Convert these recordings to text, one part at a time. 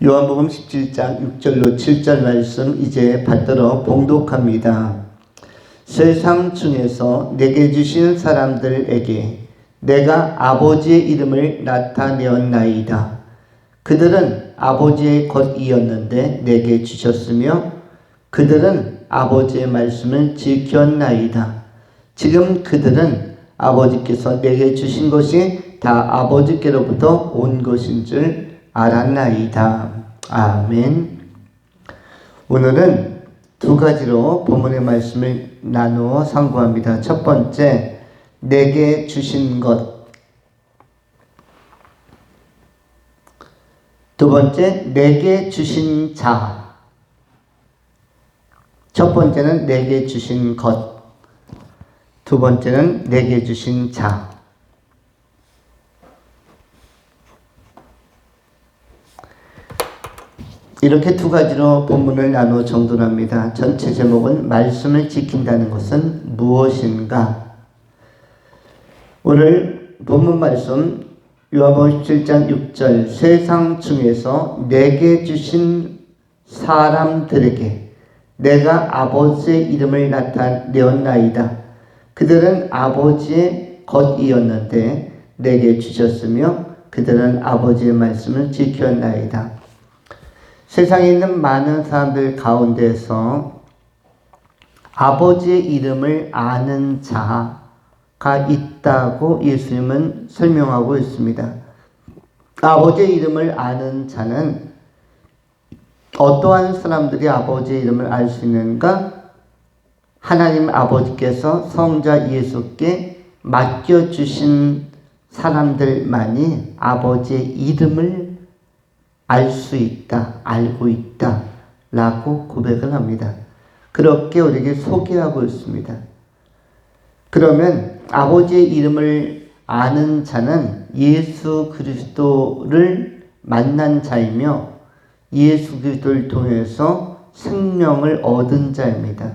요한복음 17장 6절로 7절 말씀 이제 받들어 봉독합니다. 세상 중에서 내게 주신 사람들에게 내가 아버지의 이름을 나타내었나이다. 그들은 아버지의 것이었는데 내게 주셨으며 그들은 아버지의 말씀을 지켰나이다. 지금 그들은 아버지께서 내게 주신 것이 다 아버지께로부터 온 것인 줄 알았나이다. 아멘. 오늘은 두 가지로 본문의 말씀을 나누어 상고합니다. 첫 번째, 내게 주신 것. 두 번째, 내게 주신 자. 첫 번째는 내게 주신 것. 두 번째는 내게 주신 자. 이렇게 두 가지로 본문을 나누어 정돈합니다. 전체 제목은 말씀을 지킨다는 것은 무엇인가? 오늘 본문 말씀 요한복음 17장 6절 세상 중에서 내게 주신 사람들에게 내가 아버지의 이름을 나타내었나이다. 그들은 아버지의 것이었는데 내게 주셨으며 그들은 아버지의 말씀을 지켰나이다. 세상에 있는 많은 사람들 가운데서 아버지의 이름을 아는 자가 있다고 예수님은 설명하고 있습니다. 아버지의 이름을 아는 자는 어떠한 사람들이 아버지의 이름을 알 수 있는가? 하나님 아버지께서 성자 예수께 맡겨주신 사람들만이 아버지의 이름을 알 수 있다, 알고 있다 라고 고백을 합니다. 그렇게 우리에게 소개하고 있습니다. 그러면 아버지의 이름을 아는 자는 예수 그리스도를 만난 자이며 예수 그리스도를 통해서 생명을 얻은 자입니다.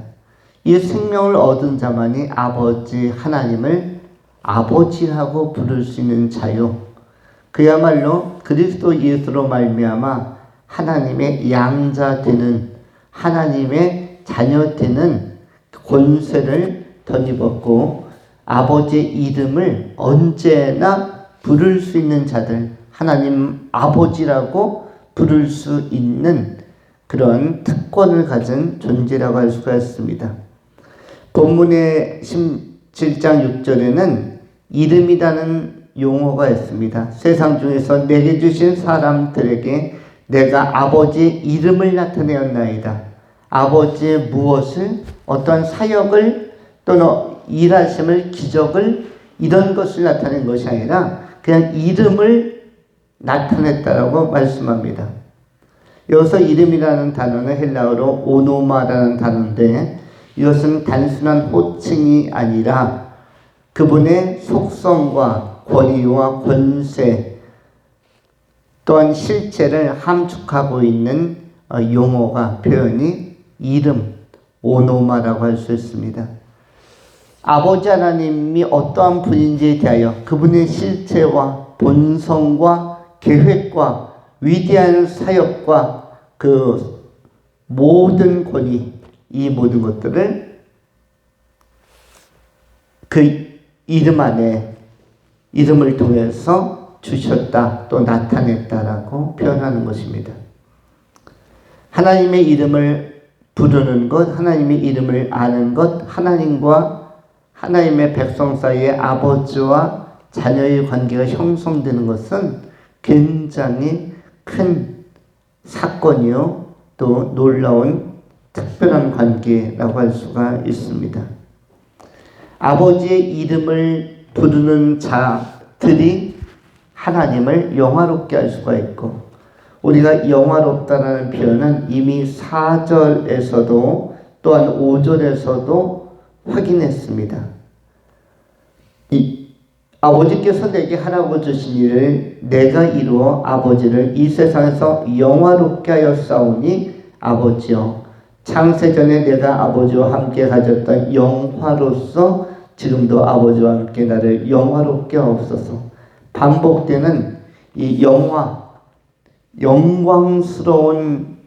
이 생명을 얻은 자만이 아버지 하나님을 아버지라고 부를 수 있는 자요. 그야말로 그리스도 예수로 말미암아 하나님의 양자 되는 하나님의 자녀 되는 권세를 덧입었고 아버지의 이름을 언제나 부를 수 있는 자들, 하나님 아버지라고 부를 수 있는 그런 특권을 가진 존재라고 할 수가 있습니다. 본문의 17장 6절에는 이름이라는 용어가 있습니다. 세상 중에서 내게 주신 사람들에게 내가 아버지의 이름을 나타내었나이다. 아버지의 무엇을, 어떤 사역을 또는 일하심을, 기적을 이런 것을 나타낸 것이 아니라 그냥 이름을 나타냈다라고 말씀합니다. 여기서 이름이라는 단어는 헬라어로 오노마라는 단어인데 이것은 단순한 호칭이 아니라 그분의 속성과 권위와 권세 또한 실체를 함축하고 있는 용어가 표현이 이름, 오노마라고 할 수 있습니다. 아버지 하나님이 어떠한 분인지에 대하여 그분의 실체와 본성과 계획과 위대한 사역과 그 모든 권위, 이 모든 것들을 그 이름 안에 이름을 통해서 주셨다, 또 나타냈다라고 표현하는 것입니다. 하나님의 이름을 부르는 것, 하나님의 이름을 아는 것, 하나님과 하나님의 백성 사이에 아버지와 자녀의 관계가 형성되는 것은 굉장히 큰 사건이요, 또 놀라운 특별한 관계라고 할 수가 있습니다. 아버지의 이름을 부르는 자들이 하나님을 영화롭게 할 수가 있고, 우리가 영화롭다라는 표현은 이미 4절에서도 또한 5절에서도 확인했습니다. 아버지께서 내게 하라고 주신 일을 내가 이루어 아버지를 이 세상에서 영화롭게 하였사오니 아버지여, 창세전에 내가 아버지와 함께 가졌던 영화로서 지금도 아버지와 함께 나를 영화롭게 하옵소서. 반복되는 이 영화, 영광스러운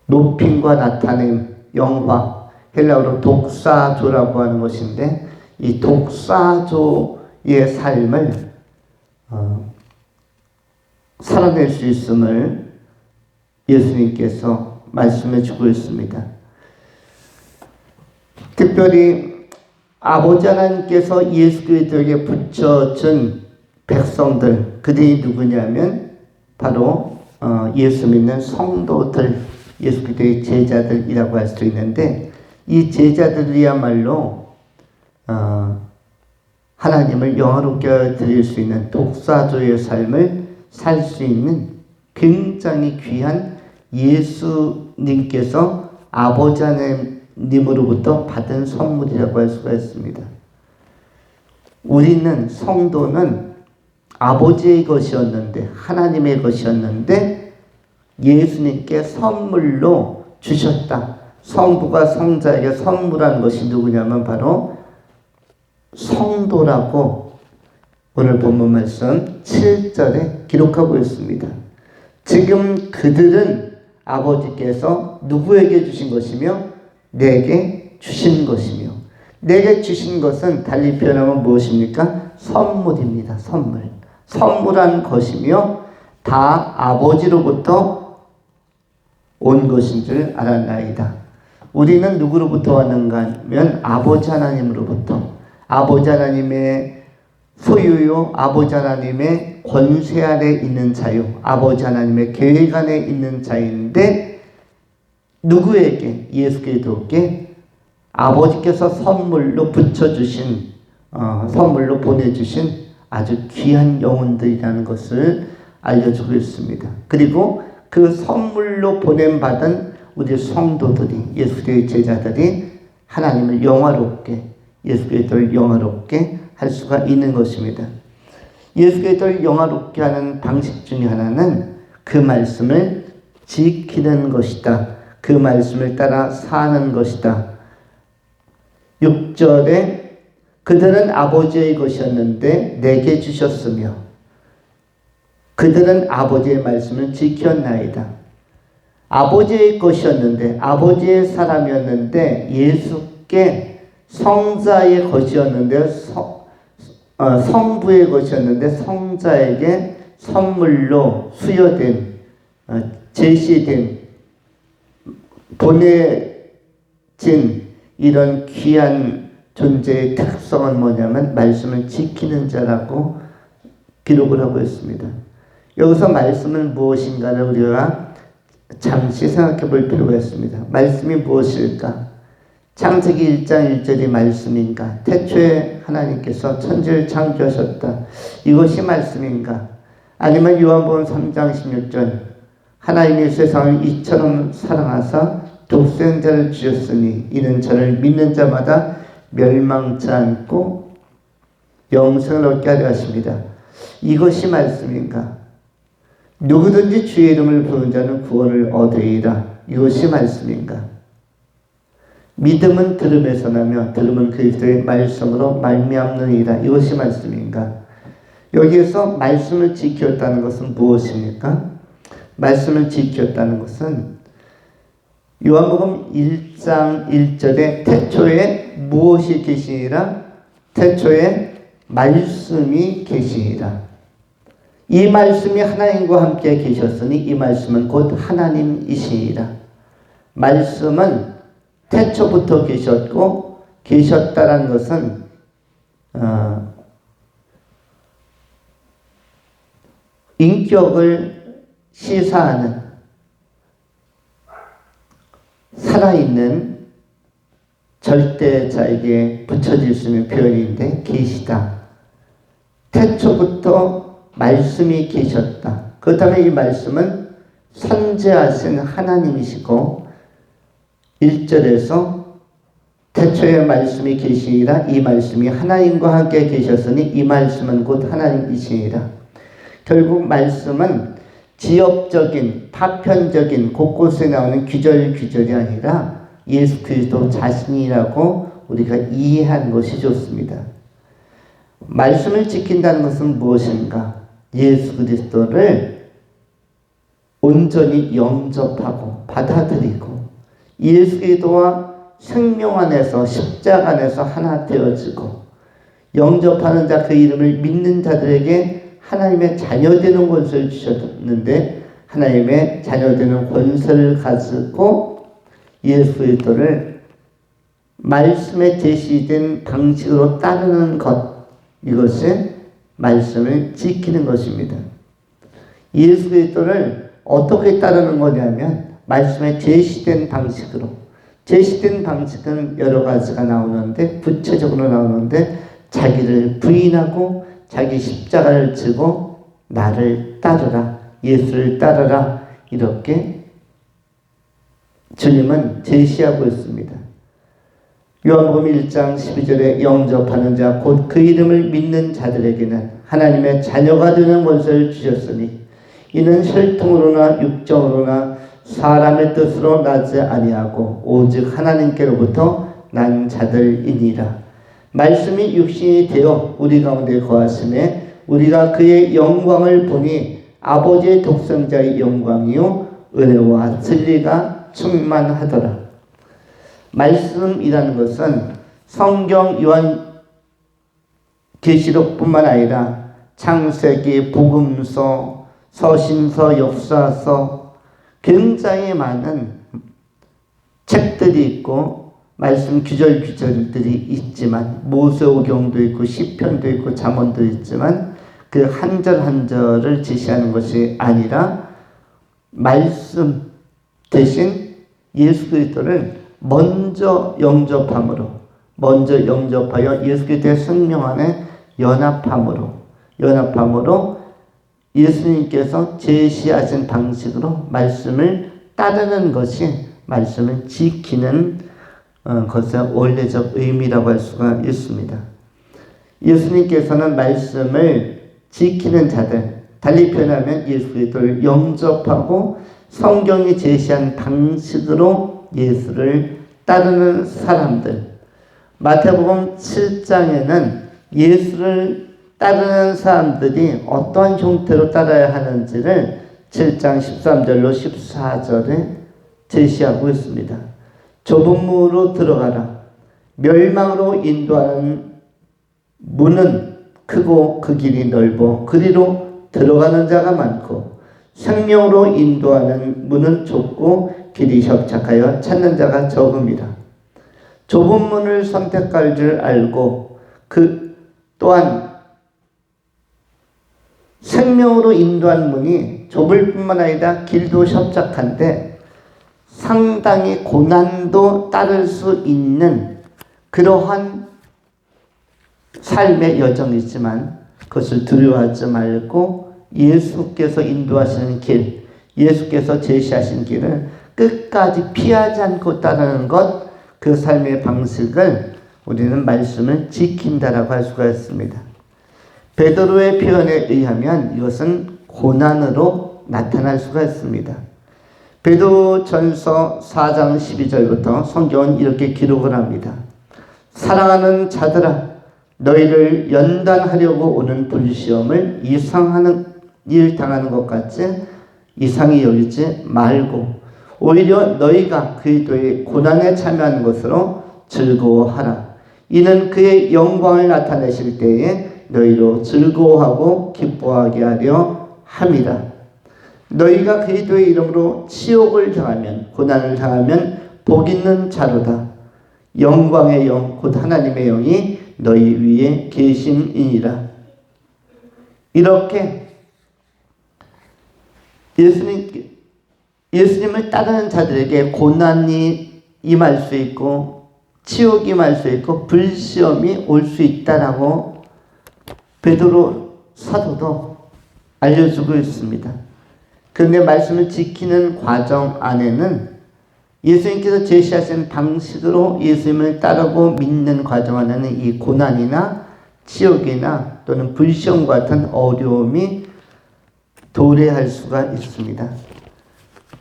높임과 나타냄, 영화, 헬라어로 독사조라고 하는 것인데 이 독사조의 삶을 살아낼 수 있음을 예수님께서 말씀해 주고 있습니다. 특별히 아버지 하나님께서 예수 그리스도에게 붙여준 백성들, 그들이 누구냐면 바로 예수 믿는 성도들, 예수 그리스도의 제자들이라고 할 수 있는데 이 제자들이야말로 하나님을 영화롭게 드릴 수 있는 독사조의 삶을 살 수 있는 굉장히 귀한 예수님께서 아버지 하나님으로부터 받은 선물이라고 할 수가 있습니다. 우리는 성도는 아버지의 것이었는데 하나님의 것이었는데 예수님께 선물로 주셨다. 성부가 성자에게 선물한 것이 누구냐면 바로 성도라고 오늘 본문 말씀 7절에 기록하고 있습니다. 지금 그들은 아버지께서 누구에게 주신 것이며 내게 주신 것이며 내게 주신 것은 달리 표현하면 무엇입니까? 선물입니다. 선물. 선물한 것이며 다 아버지로부터 온 것인 줄 알았나이다. 우리는 누구로부터 왔는가 하면 아버지 하나님으로부터, 아버지 하나님의 소유요, 아버지 하나님의 권세 아래 있는 자유, 아버지 하나님의 계획 안에 있는 자인데 누구에게? 예수 그리스도께 아버지께서 선물로 붙여주신 선물로 보내주신 아주 귀한 영혼들이라는 것을 알려주고 있습니다. 그리고 그 선물로 보냄받은 우리 성도들이, 예수 그리스도의 제자들이 하나님을 영화롭게, 예수 그리스도를 영화롭게 할 수가 있는 것입니다. 예수 그리스도를 영화롭게 하는 방식 중에 하나는 그 말씀을 지키는 것이다. 그 말씀을 따라 사는 것이다. 6절에 그들은 아버지의 것이었는데 내게 주셨으며 그들은 아버지의 말씀을 지켰나이다. 아버지의 것이었는데, 아버지의 사람이었는데 예수께 성자의 것이었는데 성부의 것이었는데 성자에게 선물로 수여된, 제시된, 보내진 이런 귀한 존재의 특성은 뭐냐면 말씀을 지키는 자라고 기록을 하고 있습니다. 여기서 말씀은 무엇인가를 우리가 잠시 생각해 볼 필요가 있습니다. 말씀이 무엇일까? 창세기 1장 1절이 말씀인가? 태초에 하나님께서 천지를 창조하셨다. 이것이 말씀인가? 아니면 요한복음 3장 16절 하나님이 세상을 이처럼 사랑하사 독생자를 주셨으니 이는 저를 믿는 자마다 멸망치 않고 영생을 얻게 하려 하십니다. 이것이 말씀인가? 누구든지 주의 이름을 부르는 자는 구원을 얻으리라. 이것이 말씀인가? 믿음은 들음에서 나며 들음은 그리스도의 말씀으로 말미암느니라. 이것이 말씀인가? 여기에서 말씀을 지켰다는 것은 무엇입니까? 말씀을 지켰다는 것은 요한복음 1장 1절에 태초에 무엇이 계시니라? 태초에 말씀이 계시니라. 이 말씀이 하나님과 함께 계셨으니 이 말씀은 곧 하나님이시니라. 말씀은 태초부터 계셨고 계셨다라는 것은 인격을 시사하는 살아있는 절대자에게 붙여질 수 있는 표현인데 계시다. 태초부터 말씀이 계셨다. 그렇다면 이 말씀은 선지하신 하나님이시고 1절에서 태초에 말씀이 계시니라. 이 말씀이 하나님과 함께 계셨으니 이 말씀은 곧 하나님이시니라. 결국 말씀은 지역적인, 파편적인 곳곳에 나오는 귀절이 아니라 예수 그리스도 자신이라고 우리가 이해한 것이 좋습니다. 말씀을 지킨다는 것은 무엇인가? 예수 그리스도를 온전히 영접하고 받아들이고 예수 그리스도와 생명 안에서 십자가 안에서 하나 되어지고 영접하는 자 그 이름을 믿는 자들에게 하나님의 자녀되는 권세를 주셨는데 하나님의 자녀되는 권세를 가지고 예수 그리스도를 말씀에 제시된 방식으로 따르는 것, 이것이 말씀을 지키는 것입니다. 예수 그리스도를 어떻게 따르는 거냐면 말씀에 제시된 방식으로, 제시된 방식은 여러 가지가 나오는데 구체적으로 나오는데 자기를 부인하고 자기 십자가를 지고 나를 따르라, 예수를 따르라, 이렇게 주님은 제시하고 있습니다. 요한복음 1장 12절에 영접하는 자 곧 그 이름을 믿는 자들에게는 하나님의 자녀가 되는 권세를 주셨으니 이는 혈통으로나 육정으로나 사람의 뜻으로 나지 아니하고 오직 하나님께로부터 난 자들이니라. 말씀이 육신이 되어 우리 가운데 거하심에 우리가 그의 영광을 보니 아버지의 독생자의 영광이요 은혜와 진리가 충만하더라. 말씀이라는 것은 성경 요한 계시록뿐만 아니라 창세기, 복음서, 서신서, 역사서 굉장히 많은 책들이 있고 말씀 규절들이 있지만 모세오경도 있고 시편도 있고 잠언도 있지만 그 한 절 한 절을 제시하는 것이 아니라 말씀 대신 예수 그리스도를 먼저 영접함으로, 먼저 영접하여 예수 그리스도의 생명 안에 연합함으로 예수님께서 제시하신 방식으로 말씀을 따르는 것이 말씀을 지키는 것의 원래적 의미라고 할 수가 있습니다. 예수님께서는 말씀을 지키는 자들, 달리 표현하면 예수 그리스도를 영접하고 성경이 제시한 방식으로 예수를 따르는 사람들, 마태복음 7장에는 예수를 따르는 사람들이 어떤 형태로 따라야 하는지를 7장 13절로 14절에 제시하고 있습니다. 좁은 문으로 들어가라. 멸망으로 인도하는 문은 크고 그 길이 넓어 그리로 들어가는 자가 많고 생명으로 인도하는 문은 좁고 길이 협착하여 찾는 자가 적음이라. 좁은 문을 선택할 줄 알고 그 또한 생명으로 인도하는 문이 좁을 뿐만 아니라 길도 협착한데 상당히 고난도 따를 수 있는 그러한 삶의 여정이지만 그것을 두려워하지 말고 예수께서 인도하시는 길, 예수께서 제시하신 길을 끝까지 피하지 않고 따르는 것, 그 삶의 방식을 우리는 말씀을 지킨다라고 할 수가 있습니다. 베드로의 표현에 의하면 이것은 고난으로 나타날 수가 있습니다. 베드로전서 4장 12절부터 성경은 이렇게 기록을 합니다. 사랑하는 자들아, 너희를 연단하려고 오는 불시험을 이상하는 일 당하는 것 같이 이상히 여기지 말고 오히려 너희가 그리스도의 고난에 참여하는 것으로 즐거워하라. 이는 그의 영광을 나타내실 때에 너희로 즐거워하고 기뻐하게 하려 함이라. 너희가 그리스도의 이름으로 치욕을 당하면, 고난을 당하면 복 있는 자로다. 영광의 영 곧 하나님의 영이 너희 위에 계심이니라. 이렇게 예수님을 따르는 자들에게 고난이 임할 수 있고 치욕이 임할 수 있고 불시험이 올 수 있다라고 베드로 사도도 알려주고 있습니다. 그런데 말씀을 지키는 과정 안에는 예수님께서 제시하신 방식으로 예수님을 따르고 믿는 과정 안에는 이 고난이나 치욕이나 또는 불시험 같은 어려움이 도래할 수가 있습니다.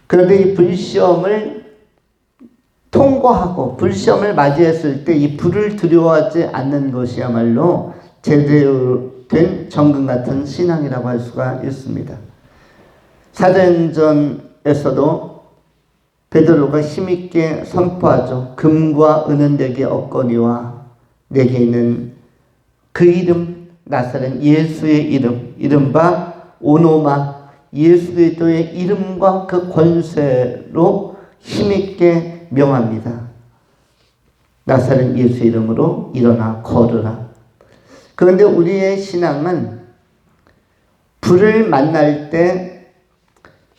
그런데 이 불시험을 통과하고 불시험을 맞이했을 때 이 불을 두려워하지 않는 것이야말로 제대로 된 정금 같은 신앙이라고 할 수가 있습니다. 사도행전에서도 베드로가 힘있게 선포하죠. 금과 은은 내게 없거니와 내게 있는 그 이름 나사렛 예수의 이름 이른바 오노마 예수 그리스도의 이름과 그 권세로 힘있게 명합니다. 나사렛 예수 이름으로 일어나 걸으라. 그런데 우리의 신앙은 불을 만날 때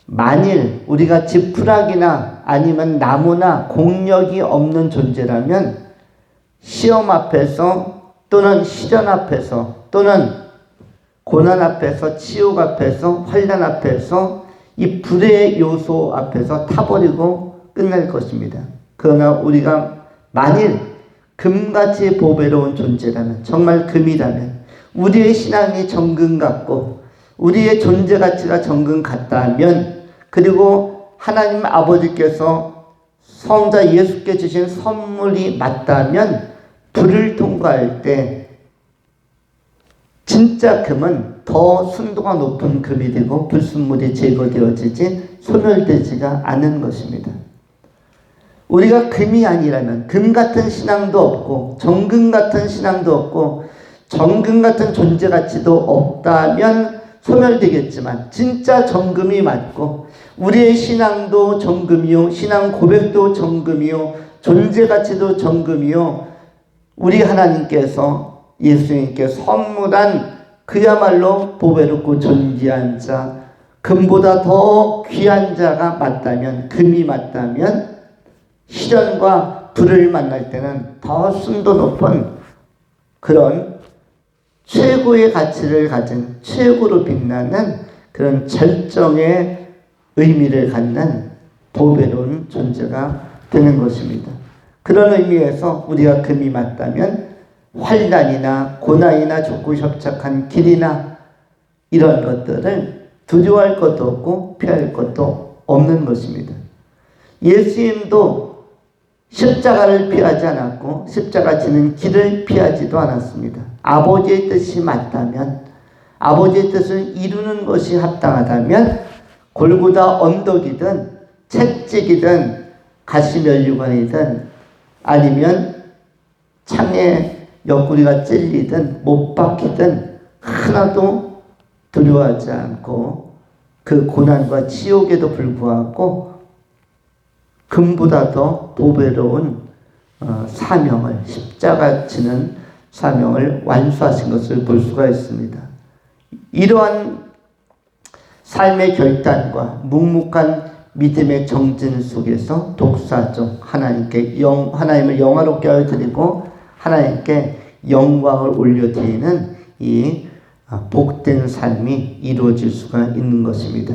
만일 우리가 지푸라기나 아니면 나무나 공력이 없는 존재라면 시험 앞에서 또는 시련 앞에서 또는 고난 앞에서 치욕 앞에서 환난 앞에서 이 불의 요소 앞에서 타버리고 끝날 것입니다. 그러나 우리가 만일 금같이 보배로운 존재라면 정말 금이라면 우리의 신앙이 정금 같고 우리의 존재 가치가 정금 같다면 그리고 하나님 아버지께서 성자 예수께 주신 선물이 맞다면 불을 통과할 때 진짜 금은 더 순도가 높은 금이 되고 불순물이 제거되어지지 소멸되지가 않은 것입니다. 우리가 금이 아니라면 금 같은 신앙도 없고 정금 같은 신앙도 없고 정금 같은 존재 가치도 없다면 소멸되겠지만 진짜 정금이 맞고 우리의 신앙도 정금이요 신앙 고백도 정금이요 존재 가치도 정금이요 우리 하나님께서 예수님께 선물한 그야말로 보배롭고 존귀한 자 금보다 더 귀한 자가 맞다면 금이 맞다면 시련과 불을 만날 때는 더 순도 높은 그런 최고의 가치를 가진 최고로 빛나는 그런 절정의 의미를 갖는 보배로운 존재가 되는 것입니다. 그런 의미에서 우리가 금이 맞다면 환난이나 고난이나 좁고 협착한 길이나 이런 것들을 두려워할 것도 없고 피할 것도 없는 것입니다. 예수님도 십자가를 피하지 않았고 십자가 지는 길을 피하지도 않았습니다. 아버지의 뜻이 맞다면 아버지의 뜻을 이루는 것이 합당하다면 골고다 언덕이든 채찍이든 가시면류관이든 아니면 창에 옆구리가 찔리든 못 박히든 하나도 두려워하지 않고 그 고난과 치욕에도 불구하고 금보다 더 보배로운 사명을 십자가 지는 사명을 완수하신 것을 볼 수가 있습니다. 이러한 삶의 결단과 묵묵한 믿음의 정진 속에서 독사적 하나님을 영화롭게 하여 드리고 하나님께 영광을 올려드리는 이 복된 삶이 이루어질 수가 있는 것입니다.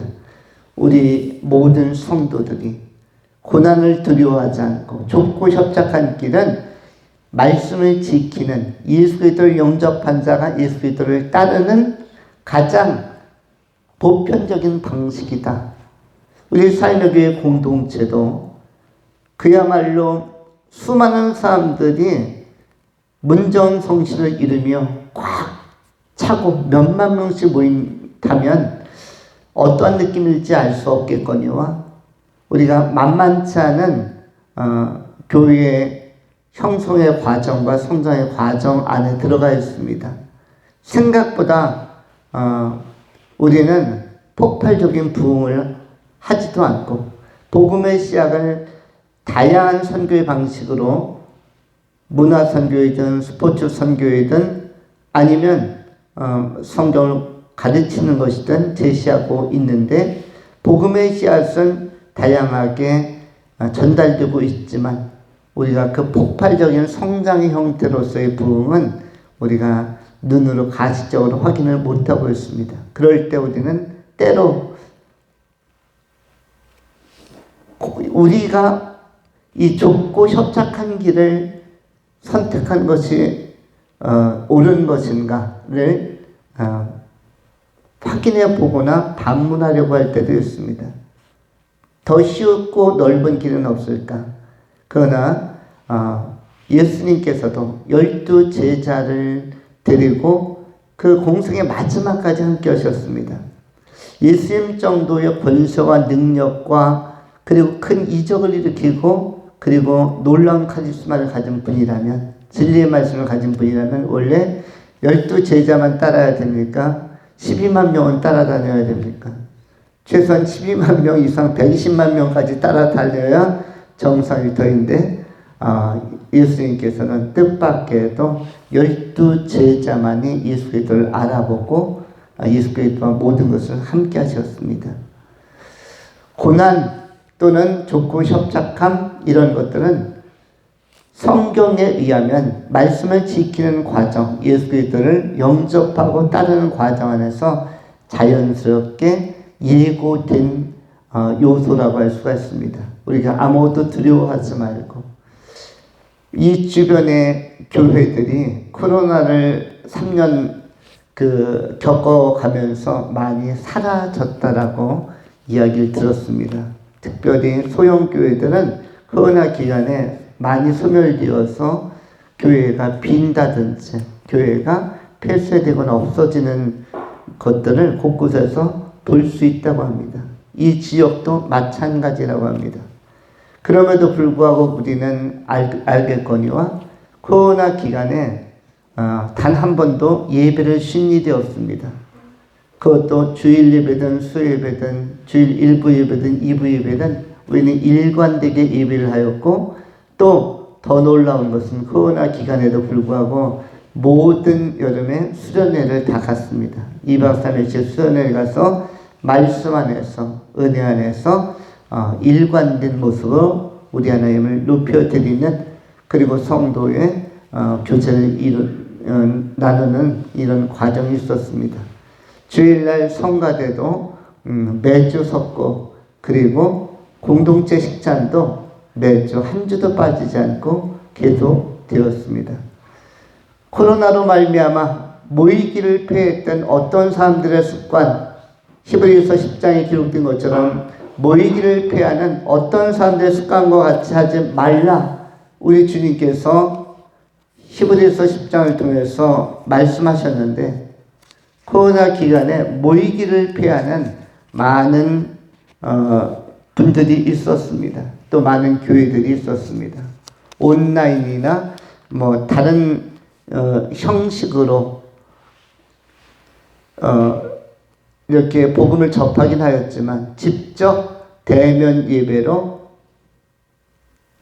우리 모든 성도들이 고난을 두려워하지 않고 좁고 협착한 길은 말씀을 지키는 예수 그리스도를 영접한 자가 예수 그리스도를 따르는 가장 보편적인 방식이다. 우리 삶의 교회 공동체도 그야말로 수많은 사람들이 문정성실을 이루며 꽉 차고 몇만 명씩 모인다면 어떠한 느낌일지 알 수 없겠거니와 우리가 만만치 않은 교회의 형성의 과정과 성장의 과정 안에 들어가 있습니다. 생각보다 우리는 폭발적인 부흥을 하지도 않고 복음의 시작을 다양한 선교의 방식으로 문화 선교이든 스포츠 선교이든 아니면 성경을 가르치는 것이든 제시하고 있는데 복음의 씨앗은 다양하게 전달되고 있지만 우리가 그 폭발적인 성장의 형태로서의 부흥은 우리가 눈으로 가시적으로 확인을 못하고 있습니다. 그럴 때 우리는 때로 우리가 이 좁고 협착한 길을 선택한 것이 옳은 것인가를 확인해 보거나 반문하려고 할 때도 있습니다. 더 쉽고 넓은 길은 없을까? 그러나 예수님께서도 12 제자를 데리고 그 공생의 마지막까지 함께 하셨습니다. 예수님 정도의 권세와 능력과 그리고 큰 이적을 일으키고 그리고 놀라운 카리스마를 가진 분이라면, 진리의 말씀을 가진 분이라면 원래 12제자만 따라야 됩니까? 12만 명은 따라다녀야 됩니까? 최소한 12만 명 이상 120만 명까지 따라다녀야 정상일터인데 예수님께서는 뜻밖에도 12제자만이 예수 그리스도를 알아보고 예수 그리스도와 모든 것을 함께 하셨습니다. 고난 또는 좋고 협착함 이런 것들은 성경에 의하면 말씀을 지키는 과정, 예수 그리스도를 영접하고 따르는 과정 안에서 자연스럽게 예고된 요소라고 할 수가 있습니다. 우리가 아무것도 두려워하지 말고, 이 주변의 교회들이 코로나를 3년 겪어가면서 많이 사라졌다라고 이야기를 들었습니다. 특별히 소형교회들은 코로나 기간에 많이 소멸되어서 교회가 빈다든지 교회가 폐쇄되거나 없어지는 것들을 곳곳에서 볼 수 있다고 합니다. 이 지역도 마찬가지라고 합니다. 그럼에도 불구하고 우리는 알겠거니와 코로나 기간에 단 한 번도 예배를 쉰 일이 없습니다. 그것도 주일 예배든 수예배든 주일 1부 예배든 2부 예배든 우리는 일관되게 예배를 하였고, 또 더 놀라운 것은 코로나 기간에도 불구하고 모든 여름에 수련회를 다 갔습니다. 2박 3일씩 수련회를 가서 말씀 안에서 은혜 안에서 일관된 모습으로 우리 하나님을 높여드리는, 그리고 성도의 교제를 나누는 이런 과정이 있었습니다. 주일날 성가대도 매주 섰고, 그리고 공동체 식찬도 매주 한 주도 빠지지 않고 계속 되었습니다. 코로나로 말미암아 모이기를 폐했던 어떤 사람들의 습관, 히브리서 10장에 기록된 것처럼 모이기를 폐하는 어떤 사람들의 습관과 같이 하지 말라, 우리 주님께서 히브리서 10장을 통해서 말씀하셨는데, 코로나 기간에 모이기를 폐하는 많은 분들이 있었습니다. 또 많은 교회들이 있었습니다. 온라인이나 다른 형식으로 이렇게 복음을 접하긴 하였지만 직접 대면 예배로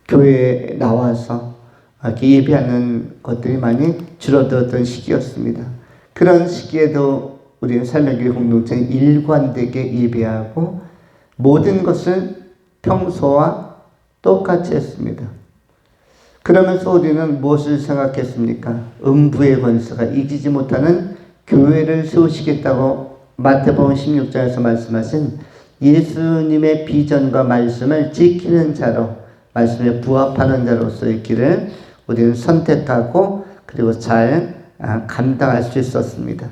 교회에 나와서 이렇게 예배하는 것들이 많이 줄어들었던 시기였습니다. 그런 시기에도 우리 삶의 교회 공동체는 일관되게 예배하고 모든 것을 평소와 똑같이 했습니다. 그러면서 우리는 무엇을 생각했습니까? 음부의 권세가 이기지 못하는 교회를 세우시겠다고 마태복음 16장에서 말씀하신 예수님의 비전과 말씀을 지키는 자로, 말씀에 부합하는 자로서의 길을 우리는 선택하고 그리고 잘 감당할 수 있었습니다.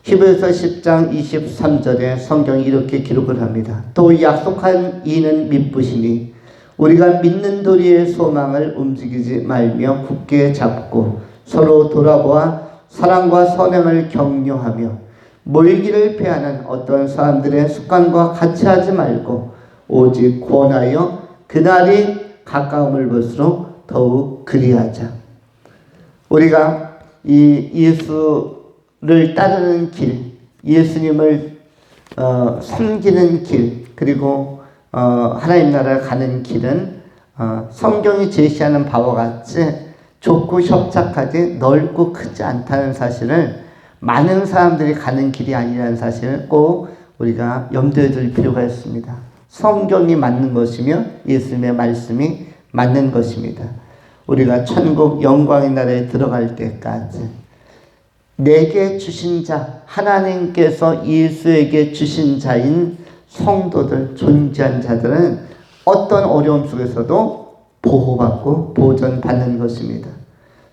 히브리서 10장 23절에 성경이 이렇게 기록을 합니다. 또 약속한 이는 믿으시니 우리가 믿는 도리의 소망을 움직이지 말며 굳게 잡고 서로 돌아보아 사랑과 선행을 격려하며 모이기를 피하는 어떤 사람들의 습관과 같이 하지 말고 오직 권하여 그날이 가까움을 볼수록 더욱 그리하자. 우리가 이 예수를 따르는 길, 예수님을 섬기는 길, 그리고 하나님 나라를 가는 길은 성경이 제시하는 바와 같이 좁고 협착하지 넓고 크지 않다는 사실을, 많은 사람들이 가는 길이 아니라는 사실을 꼭 우리가 염두에 둘 필요가 있습니다. 성경이 맞는 것이며 예수님의 말씀이 맞는 것입니다. 우리가 천국 영광의 나라에 들어갈 때까지 내게 주신 자, 하나님께서 예수에게 주신 자인 성도들, 존재한 자들은 어떤 어려움 속에서도 보호받고 보존받는 것입니다.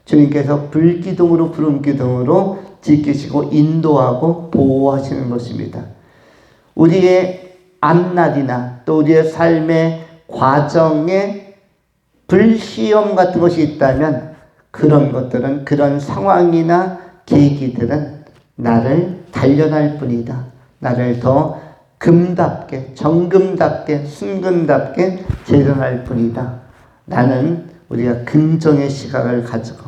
주님께서 불기둥으로 구름기둥으로 지키시고 인도하고 보호하시는 것입니다. 우리의 앞날이나 또 우리의 삶의 과정에 불시험 같은 것이 있다면 그런 것들은, 그런 상황이나 계기들은 나를 단련할 뿐이다. 나를 더 금답게, 정금답게, 순금답게 재련할 뿐이다. 나는 우리가 긍정의 시각을 가지고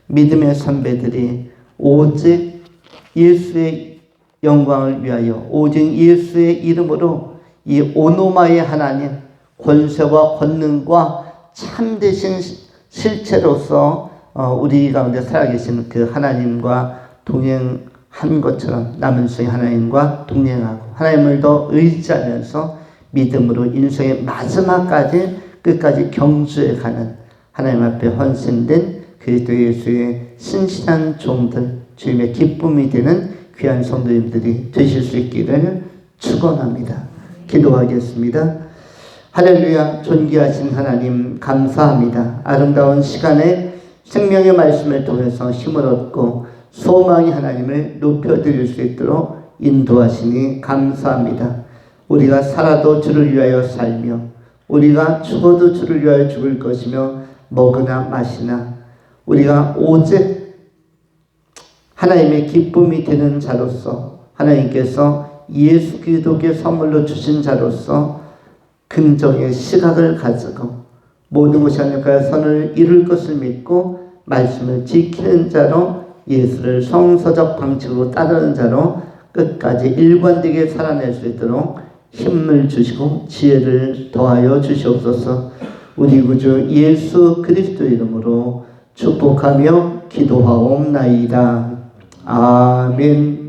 믿음의 선배들이 오직 예수의 영광을 위하여 오직 예수의 이름으로 이 오노마의 하나님, 권세와 권능과 참되신 실체로서 우리 가운데 살아계신 그 하나님과 동행한 것처럼 남은 생의 하나님과 동행하고 하나님을 더 의지하면서 믿음으로 인생의 마지막까지 끝까지 경주해가는 하나님 앞에 헌신된 그리스도 예수의 신실한 종들, 주님의 기쁨이 되는 귀한 성도님들이 되실 수 있기를 축원합니다. 기도하겠습니다. 할렐루야. 존귀하신 하나님 감사합니다. 아름다운 시간에 생명의 말씀을 통해서 힘을 얻고 소망의 하나님을 높여드릴 수 있도록 인도하시니 감사합니다. 우리가 살아도 주를 위하여 살며 우리가 죽어도 주를 위하여 죽을 것이며 먹으나 마시나 우리가 오직 하나님의 기쁨이 되는 자로서 하나님께서 예수 그리스도께 선물로 주신 자로서 긍정의 시각을 가지고 모든 것이 하나님과 선을 이룰 것을 믿고 말씀을 지키는 자로 예수를 성서적 방식으로 따르는 자로 끝까지 일관되게 살아낼 수 있도록 힘을 주시고 지혜를 더하여 주시옵소서. 우리 구주 예수 그리스도 이름으로 축복하며 기도하옵나이다. 아멘.